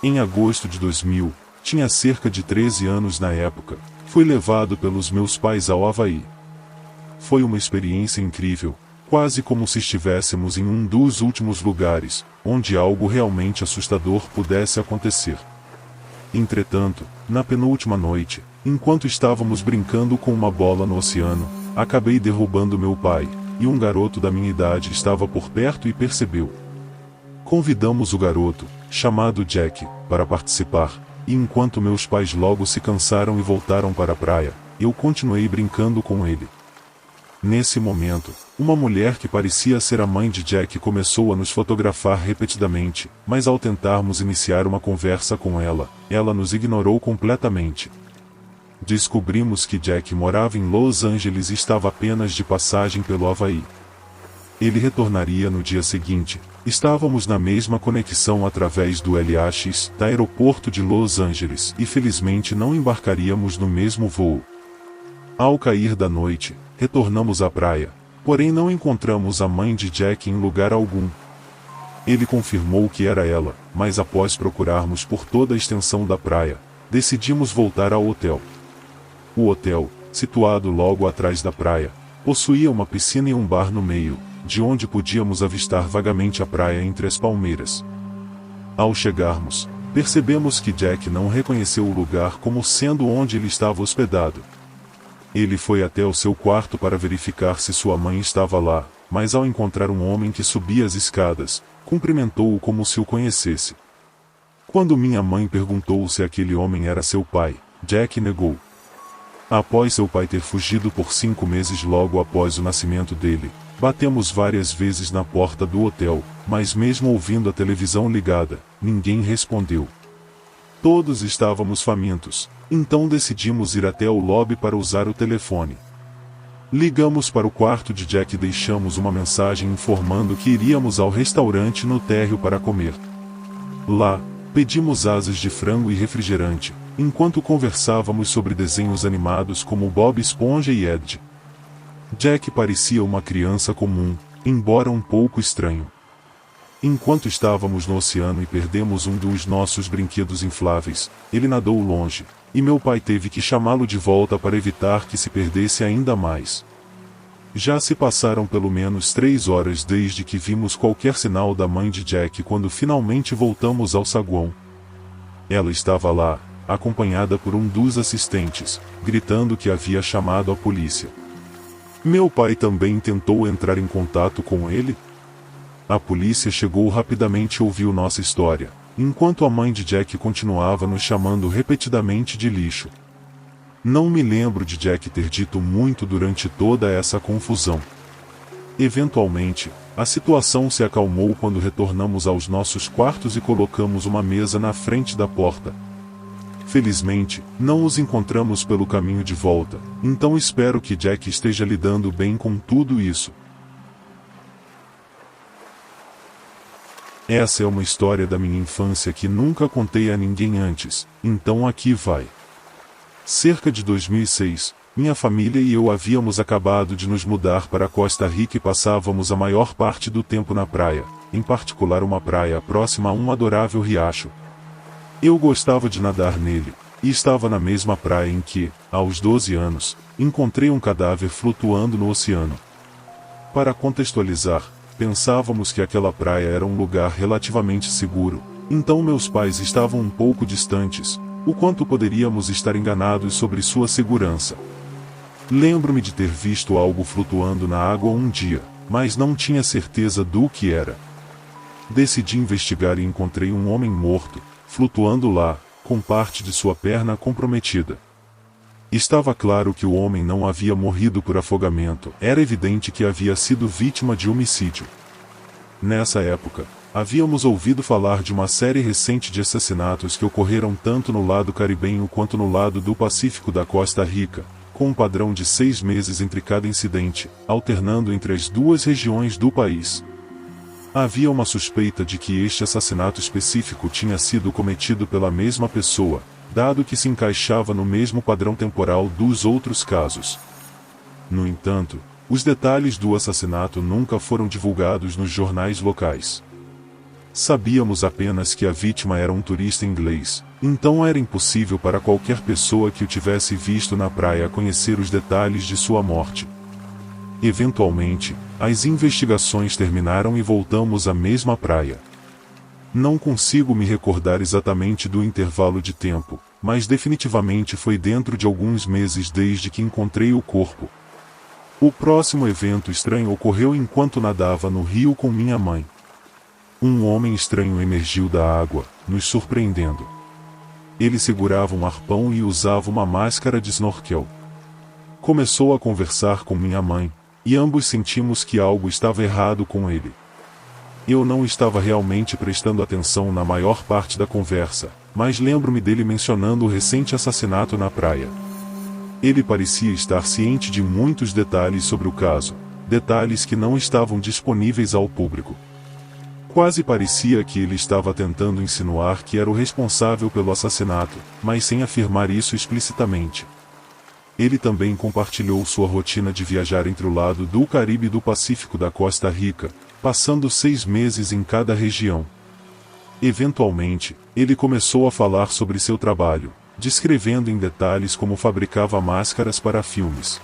Em agosto de 2000, tinha cerca de 13 anos na época, fui levado pelos meus pais ao Havaí. Foi uma experiência incrível, quase como se estivéssemos em um dos últimos lugares, onde algo realmente assustador pudesse acontecer. Entretanto, na penúltima noite, enquanto estávamos brincando com uma bola no oceano, acabei derrubando meu pai, e um garoto da minha idade estava por perto e percebeu. Convidamos o garoto, chamado Jack, para participar, e enquanto meus pais logo se cansaram e voltaram para a praia, eu continuei brincando com ele. Nesse momento, uma mulher que parecia ser a mãe de Jack começou a nos fotografar repetidamente, mas ao tentarmos iniciar uma conversa com ela, ela nos ignorou completamente. Descobrimos que Jack morava em Los Angeles e estava apenas de passagem pelo Havaí. Ele retornaria no dia seguinte. Estávamos na mesma conexão através do LAX, da aeroporto de Los Angeles, e felizmente não embarcaríamos no mesmo voo. Ao cair da noite, retornamos à praia, porém não encontramos a mãe de Jack em lugar algum. Ele confirmou que era ela, mas após procurarmos por toda a extensão da praia, decidimos voltar ao hotel. O hotel, situado logo atrás da praia, possuía uma piscina e um bar no meio, de onde podíamos avistar vagamente a praia entre as palmeiras. Ao chegarmos, percebemos que Jack não reconheceu o lugar como sendo onde ele estava hospedado. Ele foi até o seu quarto para verificar se sua mãe estava lá, mas ao encontrar um homem que subia as escadas, cumprimentou-o como se o conhecesse. Quando minha mãe perguntou se aquele homem era seu pai, Jack negou. Após seu pai ter fugido por 5 meses logo após o nascimento dele, batemos várias vezes na porta do hotel, mas mesmo ouvindo a televisão ligada, ninguém respondeu. Todos estávamos famintos, então decidimos ir até o lobby para usar o telefone. Ligamos para o quarto de Jack e deixamos uma mensagem informando que iríamos ao restaurante no térreo para comer. Lá, pedimos asas de frango e refrigerante, enquanto conversávamos sobre desenhos animados como Bob Esponja e Ed. Jack parecia uma criança comum, embora um pouco estranho. Enquanto estávamos no oceano e perdemos um dos nossos brinquedos infláveis, ele nadou longe, e meu pai teve que chamá-lo de volta para evitar que se perdesse ainda mais. Já se passaram pelo menos 3 horas desde que vimos qualquer sinal da mãe de Jack quando finalmente voltamos ao saguão. Ela estava lá, acompanhada por um dos assistentes, gritando que havia chamado a polícia. Meu pai também tentou entrar em contato com ele. A polícia chegou rapidamente e ouviu nossa história, enquanto a mãe de Jack continuava nos chamando repetidamente de lixo. Não me lembro de Jack ter dito muito durante toda essa confusão. Eventualmente, a situação se acalmou quando retornamos aos nossos quartos e colocamos uma mesa na frente da porta. Felizmente, não os encontramos pelo caminho de volta, então espero que Jack esteja lidando bem com tudo isso. Essa é uma história da minha infância que nunca contei a ninguém antes, então aqui vai. Cerca de 2006, minha família e eu havíamos acabado de nos mudar para Costa Rica e passávamos a maior parte do tempo na praia, em particular uma praia próxima a um adorável riacho. Eu gostava de nadar nele, e estava na mesma praia em que, aos 12 anos, encontrei um cadáver flutuando no oceano. Para contextualizar, pensávamos que aquela praia era um lugar relativamente seguro, então meus pais estavam um pouco distantes, o quanto poderíamos estar enganados sobre sua segurança. Lembro-me de ter visto algo flutuando na água um dia, mas não tinha certeza do que era. Decidi investigar e encontrei um homem morto, flutuando lá, com parte de sua perna comprometida. Estava claro que o homem não havia morrido por afogamento, era evidente que havia sido vítima de homicídio. Nessa época, havíamos ouvido falar de uma série recente de assassinatos que ocorreram tanto no lado caribenho quanto no lado do Pacífico da Costa Rica, com um padrão de 6 meses entre cada incidente, alternando entre as duas regiões do país. Havia uma suspeita de que este assassinato específico tinha sido cometido pela mesma pessoa, dado que se encaixava no mesmo padrão temporal dos outros casos. No entanto, os detalhes do assassinato nunca foram divulgados nos jornais locais. Sabíamos apenas que a vítima era um turista inglês, então era impossível para qualquer pessoa que o tivesse visto na praia conhecer os detalhes de sua morte. Eventualmente, as investigações terminaram e voltamos à mesma praia. Não consigo me recordar exatamente do intervalo de tempo, mas definitivamente foi dentro de alguns meses desde que encontrei o corpo. O próximo evento estranho ocorreu enquanto nadava no rio com minha mãe. Um homem estranho emergiu da água, nos surpreendendo. Ele segurava um arpão e usava uma máscara de snorkel. Começou a conversar com minha mãe, e ambos sentimos que algo estava errado com ele. Eu não estava realmente prestando atenção na maior parte da conversa, mas lembro-me dele mencionando o recente assassinato na praia. Ele parecia estar ciente de muitos detalhes sobre o caso, detalhes que não estavam disponíveis ao público. Quase parecia que ele estava tentando insinuar que era o responsável pelo assassinato, mas sem afirmar isso explicitamente. Ele também compartilhou sua rotina de viajar entre o lado do Caribe e do Pacífico da Costa Rica, passando 6 meses em cada região. Eventualmente, ele começou a falar sobre seu trabalho, descrevendo em detalhes como fabricava máscaras para filmes.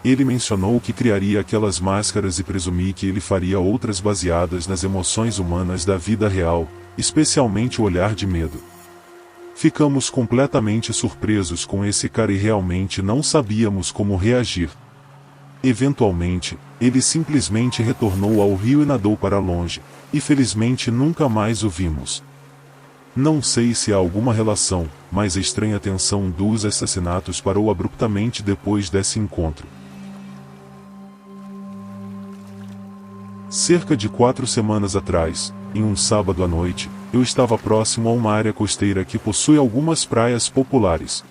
Ele mencionou que criaria aquelas máscaras e presumi que ele faria outras baseadas nas emoções humanas da vida real, especialmente o olhar de medo. Ficamos completamente surpresos com esse cara e realmente não sabíamos como reagir. Eventualmente, ele simplesmente retornou ao rio e nadou para longe, e felizmente nunca mais o vimos. Não sei se há alguma relação, mas a estranha tensão dos assassinatos parou abruptamente depois desse encontro. Cerca de 4 semanas atrás, em um sábado à noite, eu estava próximo a uma área costeira que possui algumas praias populares.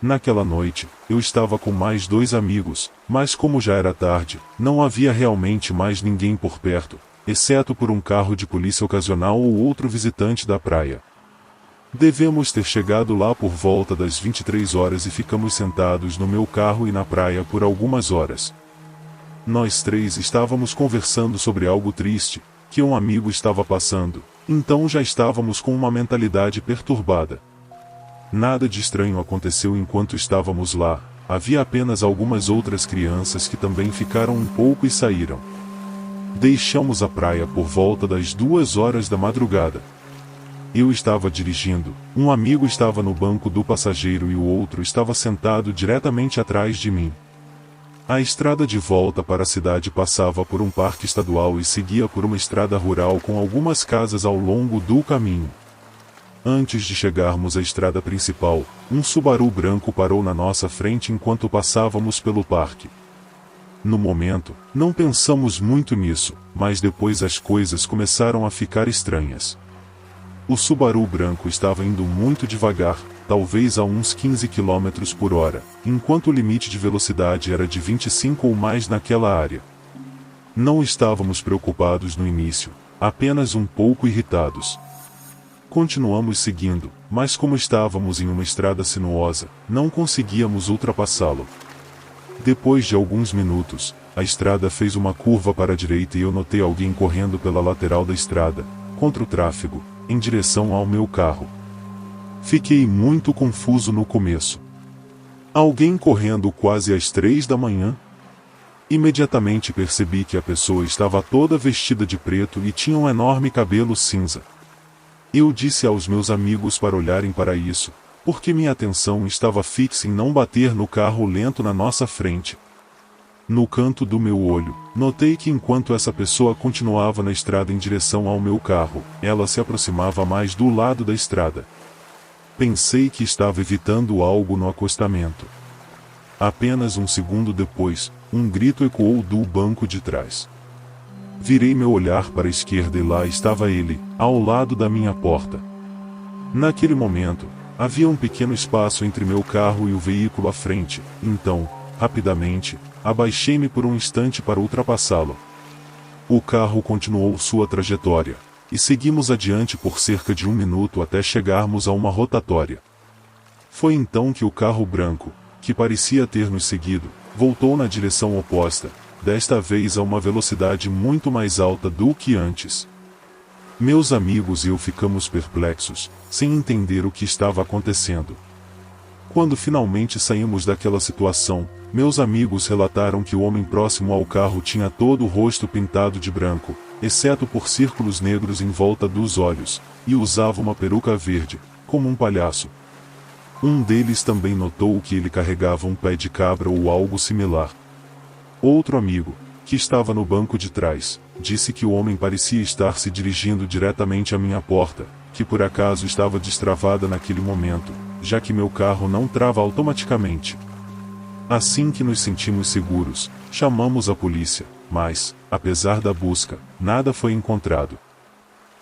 Naquela noite, eu estava com mais 2 amigos, mas como já era tarde, não havia realmente mais ninguém por perto, exceto por um carro de polícia ocasional ou outro visitante da praia. Devemos ter chegado lá por volta das 23 horas e ficamos sentados no meu carro e na praia por algumas horas. Nós 3 estávamos conversando sobre algo triste, que um amigo estava passando, então já estávamos com uma mentalidade perturbada. Nada de estranho aconteceu enquanto estávamos lá, havia apenas algumas outras crianças que também ficaram um pouco e saíram. Deixamos a praia por volta das 2 horas da madrugada. Eu estava dirigindo, um amigo estava no banco do passageiro e o outro estava sentado diretamente atrás de mim. A estrada de volta para a cidade passava por um parque estadual e seguia por uma estrada rural com algumas casas ao longo do caminho. Antes de chegarmos à estrada principal, um Subaru branco parou na nossa frente enquanto passávamos pelo parque. No momento, não pensamos muito nisso, mas depois as coisas começaram a ficar estranhas. O Subaru branco estava indo muito devagar, talvez a uns 15 km por hora, enquanto o limite de velocidade era de 25 ou mais naquela área. Não estávamos preocupados no início, apenas um pouco irritados. Continuamos seguindo, mas como estávamos em uma estrada sinuosa, não conseguíamos ultrapassá-lo. Depois de alguns minutos, a estrada fez uma curva para a direita e eu notei alguém correndo pela lateral da estrada, contra o tráfego, em direção ao meu carro. Fiquei muito confuso no começo. Alguém correndo quase às 3 da manhã? Imediatamente percebi que a pessoa estava toda vestida de preto e tinha um enorme cabelo cinza. Eu disse aos meus amigos para olharem para isso, porque minha atenção estava fixa em não bater no carro lento na nossa frente. No canto do meu olho, notei que enquanto essa pessoa continuava na estrada em direção ao meu carro, ela se aproximava mais do lado da estrada. Pensei que estava evitando algo no acostamento. Apenas um segundo depois, um grito ecoou do banco de trás. Virei meu olhar para a esquerda e lá estava ele, ao lado da minha porta. Naquele momento, havia um pequeno espaço entre meu carro e o veículo à frente, então, rapidamente, abaixei-me por um instante para ultrapassá-lo. O carro continuou sua trajetória, e seguimos adiante por cerca de 1 minuto até chegarmos a uma rotatória. Foi então que o carro branco, que parecia ter nos seguido, voltou na direção oposta, desta vez a uma velocidade muito mais alta do que antes. Meus amigos e eu ficamos perplexos, sem entender o que estava acontecendo. Quando finalmente saímos daquela situação, meus amigos relataram que o homem próximo ao carro tinha todo o rosto pintado de branco, exceto por círculos negros em volta dos olhos, e usava uma peruca verde, como um palhaço. Um deles também notou que ele carregava um pé de cabra ou algo similar. Outro amigo, que estava no banco de trás, disse que o homem parecia estar se dirigindo diretamente à minha porta, que por acaso estava destravada naquele momento, já que meu carro não trava automaticamente. Assim que nos sentimos seguros, chamamos a polícia, mas, apesar da busca, nada foi encontrado.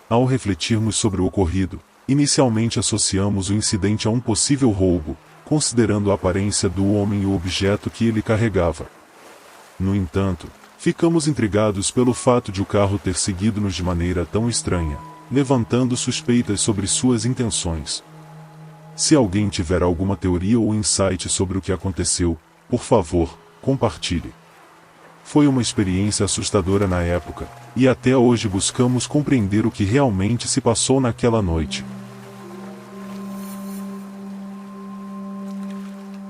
Ao refletirmos sobre o ocorrido, inicialmente associamos o incidente a um possível roubo, considerando a aparência do homem e o objeto que ele carregava. No entanto, ficamos intrigados pelo fato de o carro ter seguido-nos de maneira tão estranha, levantando suspeitas sobre suas intenções. Se alguém tiver alguma teoria ou insight sobre o que aconteceu, por favor, compartilhe. Foi uma experiência assustadora na época, e até hoje buscamos compreender o que realmente se passou naquela noite.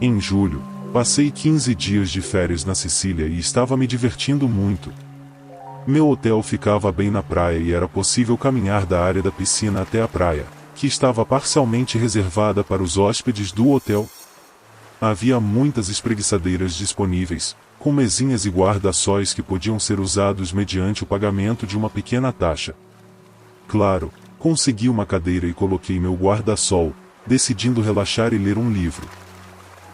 Em julho, passei 15 dias de férias na Sicília e estava me divertindo muito. Meu hotel ficava bem na praia e era possível caminhar da área da piscina até a praia, que estava parcialmente reservada para os hóspedes do hotel. Havia muitas espreguiçadeiras disponíveis, com mesinhas e guarda-sóis que podiam ser usados mediante o pagamento de uma pequena taxa. Claro, consegui uma cadeira e coloquei meu guarda-sol, decidindo relaxar e ler um livro.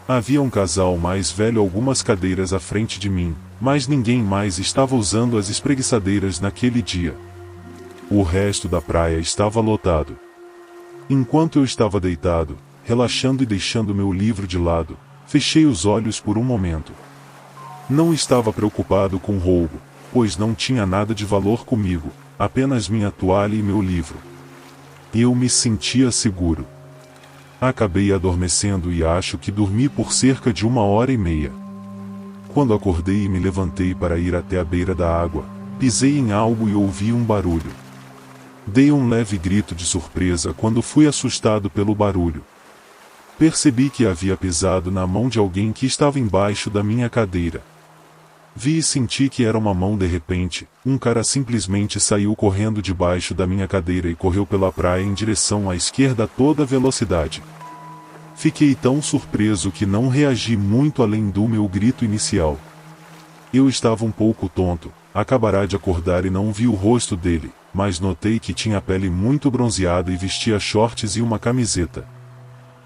Havia um casal mais velho algumas cadeiras à frente de mim, mas ninguém mais estava usando as espreguiçadeiras naquele dia. O resto da praia estava lotado. Enquanto eu estava deitado, relaxando e deixando meu livro de lado, fechei os olhos por um momento. Não estava preocupado com roubo, pois não tinha nada de valor comigo, apenas minha toalha e meu livro. Eu me sentia seguro. Acabei adormecendo e acho que dormi por cerca de 1h30. Quando acordei e me levantei para ir até a beira da água, pisei em algo e ouvi um barulho. Dei um leve grito de surpresa quando fui assustado pelo barulho. Percebi que havia pisado na mão de alguém que estava embaixo da minha cadeira. Vi e senti que era uma mão de repente, um cara simplesmente saiu correndo debaixo da minha cadeira e correu pela praia em direção à esquerda a toda velocidade. Fiquei tão surpreso que não reagi muito além do meu grito inicial. Eu estava um pouco tonto, acabará de acordar e não vi o rosto dele, mas notei que tinha a pele muito bronzeada e vestia shorts e uma camiseta.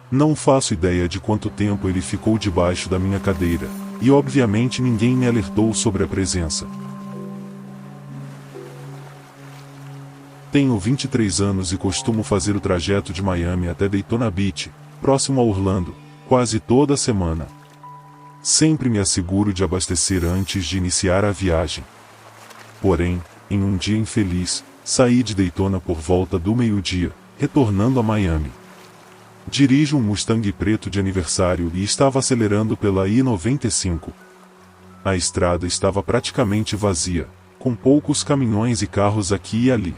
Não faço ideia de quanto tempo ele ficou debaixo da minha cadeira, e obviamente ninguém me alertou sobre a presença. Tenho 23 anos e costumo fazer o trajeto de Miami até Daytona Beach, próximo a Orlando, quase toda semana. Sempre me asseguro de abastecer antes de iniciar a viagem. Porém, em um dia infeliz, saí de Daytona por volta do meio-dia, retornando a Miami. Dirijo um Mustang preto de aniversário e estava acelerando pela I-95. A estrada estava praticamente vazia, com poucos caminhões e carros aqui e ali.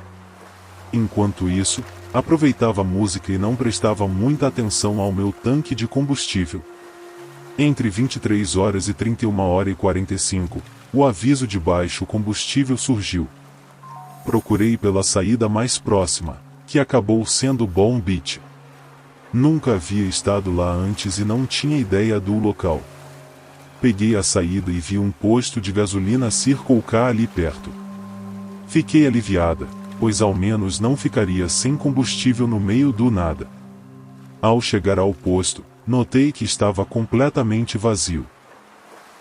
Enquanto isso, aproveitava a música e não prestava muita atenção ao meu tanque de combustível. Entre 23 horas e 31h45, o aviso de baixo combustível surgiu. Procurei pela saída mais próxima, que acabou sendo Palm Beach. Nunca havia estado lá antes e não tinha ideia do local. Peguei a saída e vi um posto de gasolina Circle K ali perto. Fiquei aliviada, pois ao menos não ficaria sem combustível no meio do nada. Ao chegar ao posto, notei que estava completamente vazio.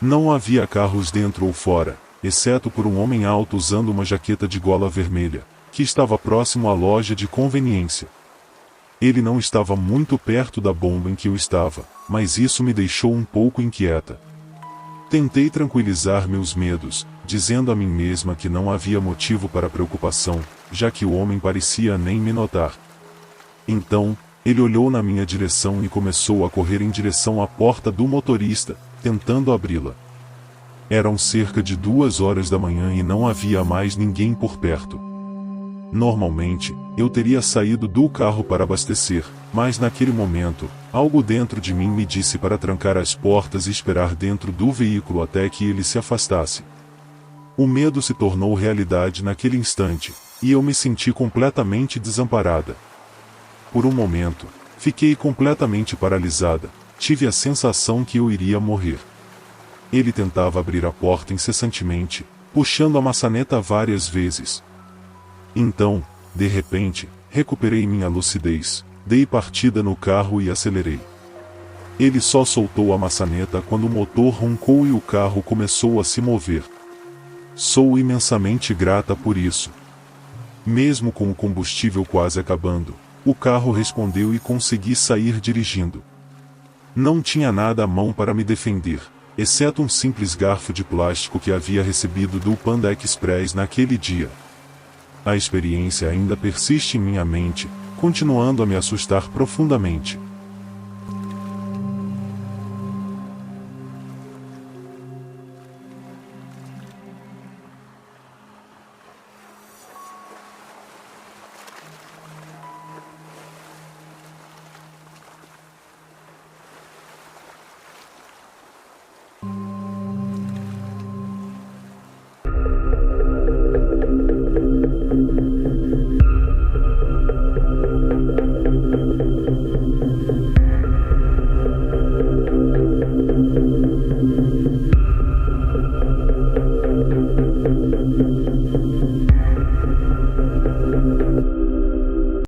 Não havia carros dentro ou fora, exceto por um homem alto usando uma jaqueta de gola vermelha, que estava próximo à loja de conveniência. Ele não estava muito perto da bomba em que eu estava, mas isso me deixou um pouco inquieta. Tentei tranquilizar meus medos, dizendo a mim mesma que não havia motivo para preocupação, já que o homem parecia nem me notar. Então, ele olhou na minha direção e começou a correr em direção à porta do motorista, tentando abri-la. Eram cerca de 2 horas da manhã e não havia mais ninguém por perto. Normalmente, eu teria saído do carro para abastecer, mas naquele momento, algo dentro de mim me disse para trancar as portas e esperar dentro do veículo até que ele se afastasse. O medo se tornou realidade naquele instante, e eu me senti completamente desamparada. Por um momento, fiquei completamente paralisada, tive a sensação que eu iria morrer. Ele tentava abrir a porta incessantemente, puxando a maçaneta várias vezes. Então, de repente, recuperei minha lucidez, dei partida no carro e acelerei. Ele só soltou a maçaneta quando o motor roncou e o carro começou a se mover. Sou imensamente grata por isso. Mesmo com o combustível quase acabando, o carro respondeu e consegui sair dirigindo. Não tinha nada à mão para me defender, exceto um simples garfo de plástico que havia recebido do Panda Express naquele dia. A experiência ainda persiste em minha mente, continuando a me assustar profundamente.